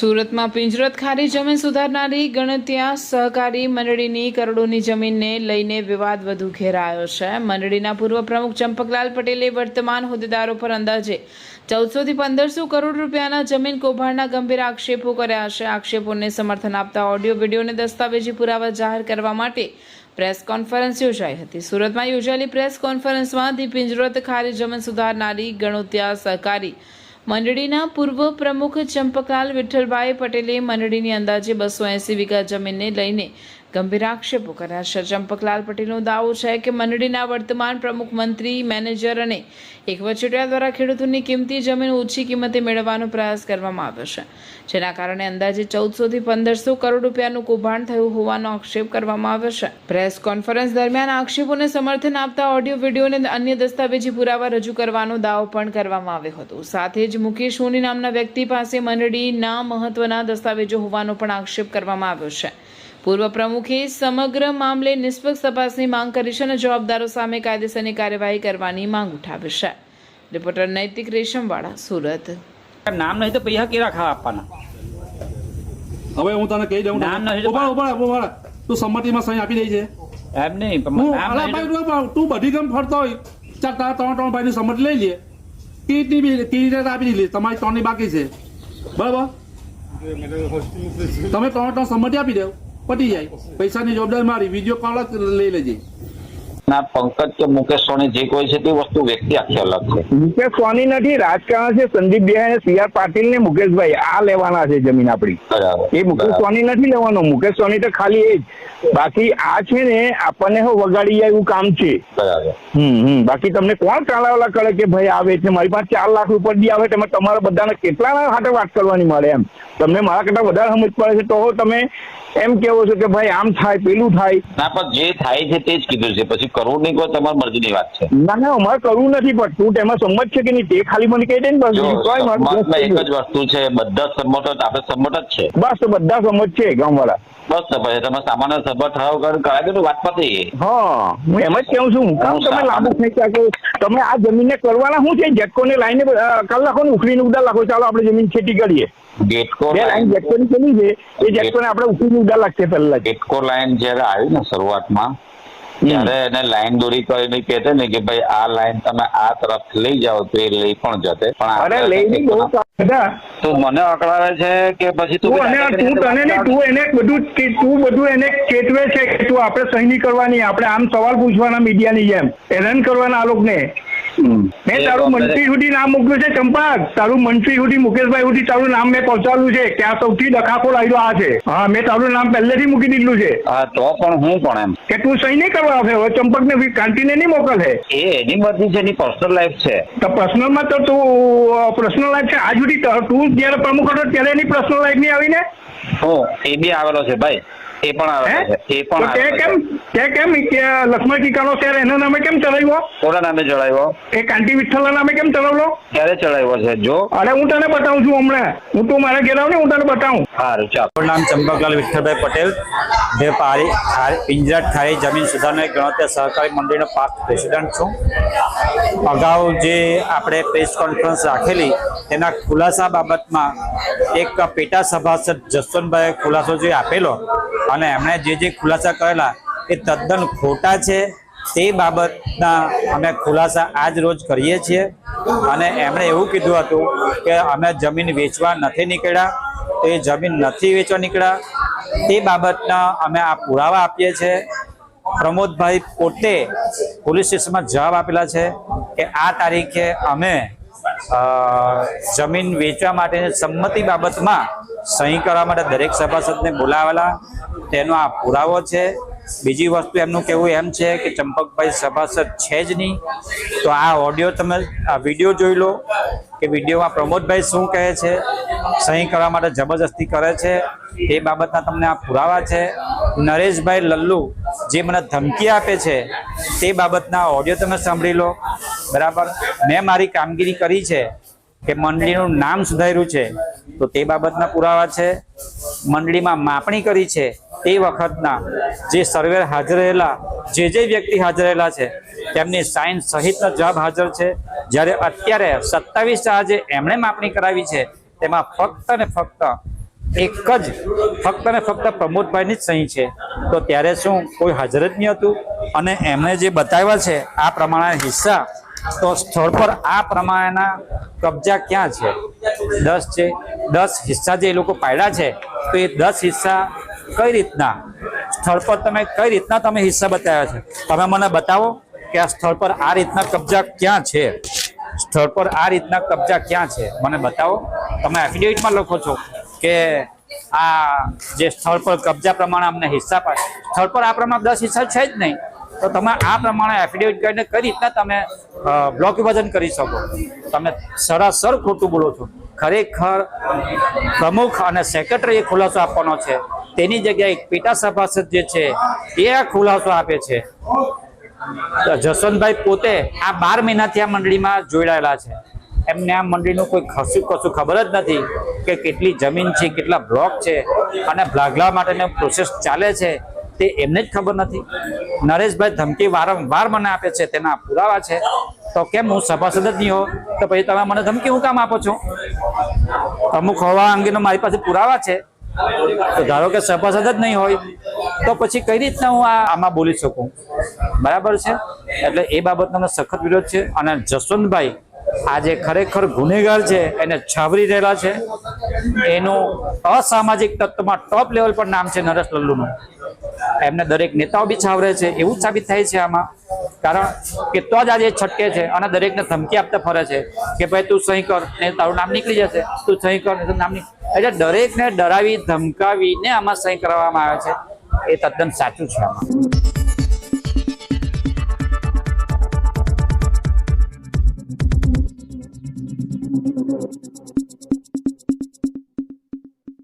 સુરતમાં પિંજરત ખારી જમીન સુધારનારી ગણત્યા સહકારી મંડળીની કરોડોની જમીનને લઈને વિવાદ વધુ ઘેરાયો છે। મંડળીના પૂર્વ પ્રમુખ ચંપકલાલ પટેલે વર્તમાન હોદ્દેદારો પર અંદાજે 1400 થી 1500 કરોડ રૂપિયાના જમીન કૌભાંડના ગંભીર આક્ષેપો કર્યા છે। આક્ષેપોને સમર્થન આપતા ઓડિયો વિડીયો અને દસ્તાવેજી પુરાવા જાહેર કરવા માટે પ્રેસ કોન્ફરન્સ યોજાઈ હતી। સુરતમાં યોજાયેલી પ્રેસ કોન્ફરન્સમાં ધી પિંજરત ખારી જમીન સુધારનારી ગણત્યા સહકારી મંડળીના પૂર્વ પ્રમુખ ચંપકલાલ વિઠ્ઠલભાઈ પટેલે મંડળીની અંદાજે 280 વીઘા જમીનને લઈને ગંભીર આક્ષેપો કર્યા છે। ચંપકલાલ પટેલનો દાવો છે કે મંડળીના વર્તમાન પ્રમુખ, મંત્રી, મેનેજર અને એક વચેટિયા દ્વારા ખેડૂતોની કિંમતી જમીન ઓછી કિંમતે મેળવવાનો પ્રયાસ કરવામાં આવ્યો છે, જેના કારણે અંદાજે 1400 થી 1500 કરોડ રૂપિયાનું કૌભાંડ થયું હોવાનો આક્ષેપ કરવામાં આવ્યો છે। પ્રેસ કોન્ફરન્સ દરમિયાન આક્ષેપોને સમર્થન આપતા ઓડિયો, વિડીયો અને અન્ય દસ્તાવેજી પુરાવા રજૂ કરવાનો દાવો પણ કરવામાં આવ્યો હતો। સાથે જ મુકેશ સોની નામના વ્યક્તિ પાસે મંડળીના મહત્વના દસ્તાવેજો હોવાનો પણ આક્ષેપ કરવામાં આવ્યો છે। પૂર્વ પ્રમુખે સમગ્ર મામલે નિષ્પક્ષ તપાસની માંગ કરી છે અને જવાબદારો સામે કાયદેસરની કાર્યવાહી કરવાની માંગ ઉઠાવી છે। રિપોર્ટર નૈતિક રેશમવાળા, સુરત। નામ નહીં તો પૈસા કેવા ખાવા આપવાના? હવે હું તને કહી દઉં, નામ નહીં ઉભા તું સંમતિમાં સહી આપી દઈ છે એમ નહીં તું બધી ગમ ફરતો હોય ચાલ તારા ત્રણ ભાઈની સંમતિ લઈ લે, કીટ આપી દીધી, તમારી 3 ની બાકી છે, બરાબર? તમે 3 સંમતિ આપી દો, પતી જાય, પૈસાની જવાબદારી મારી, વિડીયો કોલ લઈ લેજે। પંકજ કે મુકેશ સોની જે કોઈ છે તે વસ્તુ વ્યક્તિ આખી અલગ છે। મુકેશ સોની નથી, રાજકારણ છે। સંદીપ બેહાને, CR પાટીલ ને મુકેશભાઈ આ લેવાના છે જમીન આપડી। એ મુકેશ સોની નથી લેવાનો, મુકેશ સોની તો ખાલી એ જ, બાકી આ છે ને આપણને વગાડી જાય એવું કામ છે। બાકી તમને કોણ ચાલાવલા કરે કે ભાઈ આવે એટલે મારી પાસે 4 લાખ રૂપિયા દી આવે, તમે તમારા બધાને કેટલા હાથે વાત કરવાની મળે એમ? તમને મારા કરતા વધારે સમજ પડે છે તો તમે એમ કેવો છો કે ભાઈ આમ થાય પેલું થાય? ના, પણ જે થાય છે તે જ કીધું છે, પછી કરવું નહીં કોઈ તમારી મરજીની વાત છે। ના અમારે કરવું નથી, પણ તું તેમાં સંમત છે કે નહીં તે ખાલી મને કહી દે ને બસ। એક જ વસ્તુ છે, બધા સંમત આપણે સંમત જ છે, બસ તો બધા સંમત છે ગામવાળા। બસ તો પછી તમે સામાન્ય સભા ઠરાવ કરાવી દો, વાત પતી। હા, હું એમ જ કહું છું, કામ તમે લાંબુ ખેંચ્યા કે તમે આ જમીનને કરવાના શું છે? જેટકોને લાઈને કલાકોને ઉખડીને ઉડાડ લાખો, ચાલો આપણે જમીન ખેતી કરીએ। ગેટકો લાઈન જેટકોની ચલી છે એ જેટકોને આપણે ઉખડીને ઉડાડ લાગશે પહેલા। ગેટકો લાઈન જયારે આવી ને શરૂઆતમાં, ત્યારે એને લાઈન દોરી કરીને કહેતે ને કે ભાઈ આ લાઈન તમે આ તરફ લઈ જાઓ તો એ લઈ પણ જતે, પણ તું મને અકળાવે છે કે પછી તું બધું એને ચેતવે છે કે તું આપણે સહી નહીં કરવાની, આપણે આમ સવાલ પૂછવાના મીડિયાની જેમ હેરાન કરવાના આ લોકોને। મેં તારું મંત્રી સુધી નામ મૂક્યું છે ચંપક, તારું મંત્રી સુધી મુકેશભાઈ સુધી તારું નામ મેં પહોંચાડ્યું છે કે આ સૌથી ડખાકો લાગ્યો આ છે। હા, મેં તારું નામ પહેલેથી મૂકી દીધું છે। હા, તો પણ હું પણ એમ કે તું સહી નહીં કરવા આવે, હવે ચંપક ને કાંટીને નહીં મોકલે, એ એની મરજી છે, એની પર્સનલ લાઈફ છે। તો પર્સનલમાં તો તું પર્સનલ લાઈફ છે, આજ સુધી તું જયારે પ્રમુખ હતો ત્યારે એની પર્સનલ લાઈફ નહીં આવી ને? એ બી આવેલો છે ભાઈ, એ પણ આવે છે, એ પણ કેમ લક્ષ્મણ ટીકાનો શહેર એના નામે કેમ ચલાવ્યો? કોના નામે ચડાવ્યો? એ કાંટી વિઠ્ઠલના નામે કેમ ચલાવલો? ક્યારે ચડાવ્યો છે? જો અરે હું તને બતાવું છું હમણાં, હું તું મારા ઘેર આવ ને હું તને બતાવું। સારું, ચાલો। નામ ચંપકલાલ વિઠ્ઠલભાઈ પટેલ, જે પિંજરત ખારી જમીન સુધારનારી ગણત્યા સહકારી મંડળીનો પાસ્ટ પ્રેસિડેન્ટ છું। અગાઉ જે આપણે પ્રેસ કોન્ફરન્સ રાખેલી તેના ખુલાસા બાબતમાં એક પેટા સભાસદ જસવંતભાઈએ ખુલાસો જે આપેલો અને એમણે જે ખુલાસા કરેલા એ તદ્દન ખોટા છે, તે બાબતના અમે ખુલાસા આજ રોજ કરીએ છીએ। અને એમણે એવું કીધું હતું કે અમે જમીન વેચવા નથી નીકળ્યા, તો એ જમીન નથી વેચવા નીકળ્યા, તે બાબતના અમે આ પુરાવા આપીએ છીએ। પ્રમોદભાઈ પોતે પોલીસ સ્ટેશનમાં જવાબ આપેલા છે કે આ તારીખે અમે જમીન વેચવા માટેની સંમતિ બાબતમાં સહી કરવા માટે દરેક સભાસદને બોલાવેલા, તેનો આ પુરાવો છે। બીજી વસ્તુ એમનું કહેવું એમ છે કે ચંપકભાઈ સભાસદ છે જ નહીં, તો આ ઓડિયો તમે આ વિડીયો જોઈ લો કે વિડીયોમાં પ્રમોદભાઈ શું કહે છે, સહી કરવા માટે જબરજસ્તી કરે છે, એ બાબતના તમને આ પુરાવા છે। નરેશભાઈ લલ્લુ જે મને ધમકી આપે છે તે બાબતના ઓડિયો તમે સાંભળી લો, બરાબર? મેં મારી કામગીરી કરી છે કે મંડળીનું નામ સુધાર્યું છે, તો તે બાબતના પુરાવા છે। મંડળીમાં માપણી કરી છે તે વખતના જે સર્વેર હાજર રહેલા, જે વ્યક્તિ હાજર રહેલા છે તેમની સાઇન સહિતનો જવાબ હાજર છે। જ્યારે અત્યારે 27 જે એમણે માપણી કરાવી છે તેમાં ફક્ત ને ફક્ત એક જ ફક્ત ને ફક્ત પ્રમોદભાઈની જ સહી છે. તો ત્યારે શું કોઈ હાજર જ નહીં હતું? અને એમણે જે બતાવ્યા છે આ પ્રમાણે હિસ્સા, તો સ્થળ પર આ પ્રમાણેના કબજા ક્યાં છે? 10 છે. 10 હિસ્સા જે એ લોકો પાડ્યા છે, તો એ 10 હિસ્સા કઈ રીતના સ્થળ પર કઈ રીતના તમે હિસ્સા બતાવ્યા છે? તમે મને બતાવો કે આ સ્થળ પર આ રીતના કબજા ક્યાં છે? સ્થળ પર આ રીતના કબજા ક્યાં છે? મને બતાવો. તમે એફિડેવિટમાં લખો છો કે આ જે સ્થળ પર કબજા પ્રમાણે અમને હિસ્સા પાડે, સ્થળ પર આ પ્રમાણે 10 હિસ્સા છે જ નહીં, તો તમે આ પ્રમાણે એફિડેવિટ કરીને કઈ રીતના તમે બ્લોક વિભાજન કરી શકો? તમે સરાસર ખોટું બોલો છો. ખરેખર પ્રમુખ અને સેક્રેટરી એ ખુલાસો આપવાનો છે, તેની જગ્યાએ પેટા સભાસદ જે છે એ આ ખુલાસો આપે છે. જસવંતભાઈ પોતે આ 12 મહિનાથી આ મંડળીમાં જોડાયેલા છે. એમને આ મંડળીનું કોઈ કશું ખબર જ નથી કે કેટલી જમીન છે, કેટલા બ્લોક છે, અને ભાગલા માટેની પ્રોસેસ ચાલે છે તે એમને જ ખબર નથી. નરેશભાઈ ધમકી વારંવાર મને આપે છે, તેના પુરાવા છે. તો કેમ હું સભાસદ જ નહીં હોઉં તો પછી તમે મને ધમકી હું કામ આપો છો? અમુક હોવા અંગેનો મારી પાસે પુરાવા છે. તો ધારો કે સભાસદ જ નહીં હોય તો પછી કઈ રીતના હું આમાં બોલી શકું? બરાબર છે. એટલે એ બાબતનો સખત વિરોધ છે. અને જસવંતભાઈ આજે ખરેખર ગુનેગાર છે, એને છાવરી રહેલા છે. એનું અસામાજિક તત્વમાં ટોપ લેવલ પર નામ છે નરેશ લલ્લુનું. એમને દરેક નેતાઓ બી છાવરે છે એવું સાબિત થાય છે આમાં. કારણ કે તો જ આજે છટકે છે અને દરેકને ધમકી આપતા ફરે છે કે ભાઈ તું સહી કર ને તારું નામ નીકળી જશે, તું સહી કર ને તારું નામ એટલે દરેકને ડરાવી ધમકાવીને આમાં સહી કરવામાં આવે છે. એ તદ્દન સાચું છે આમાં.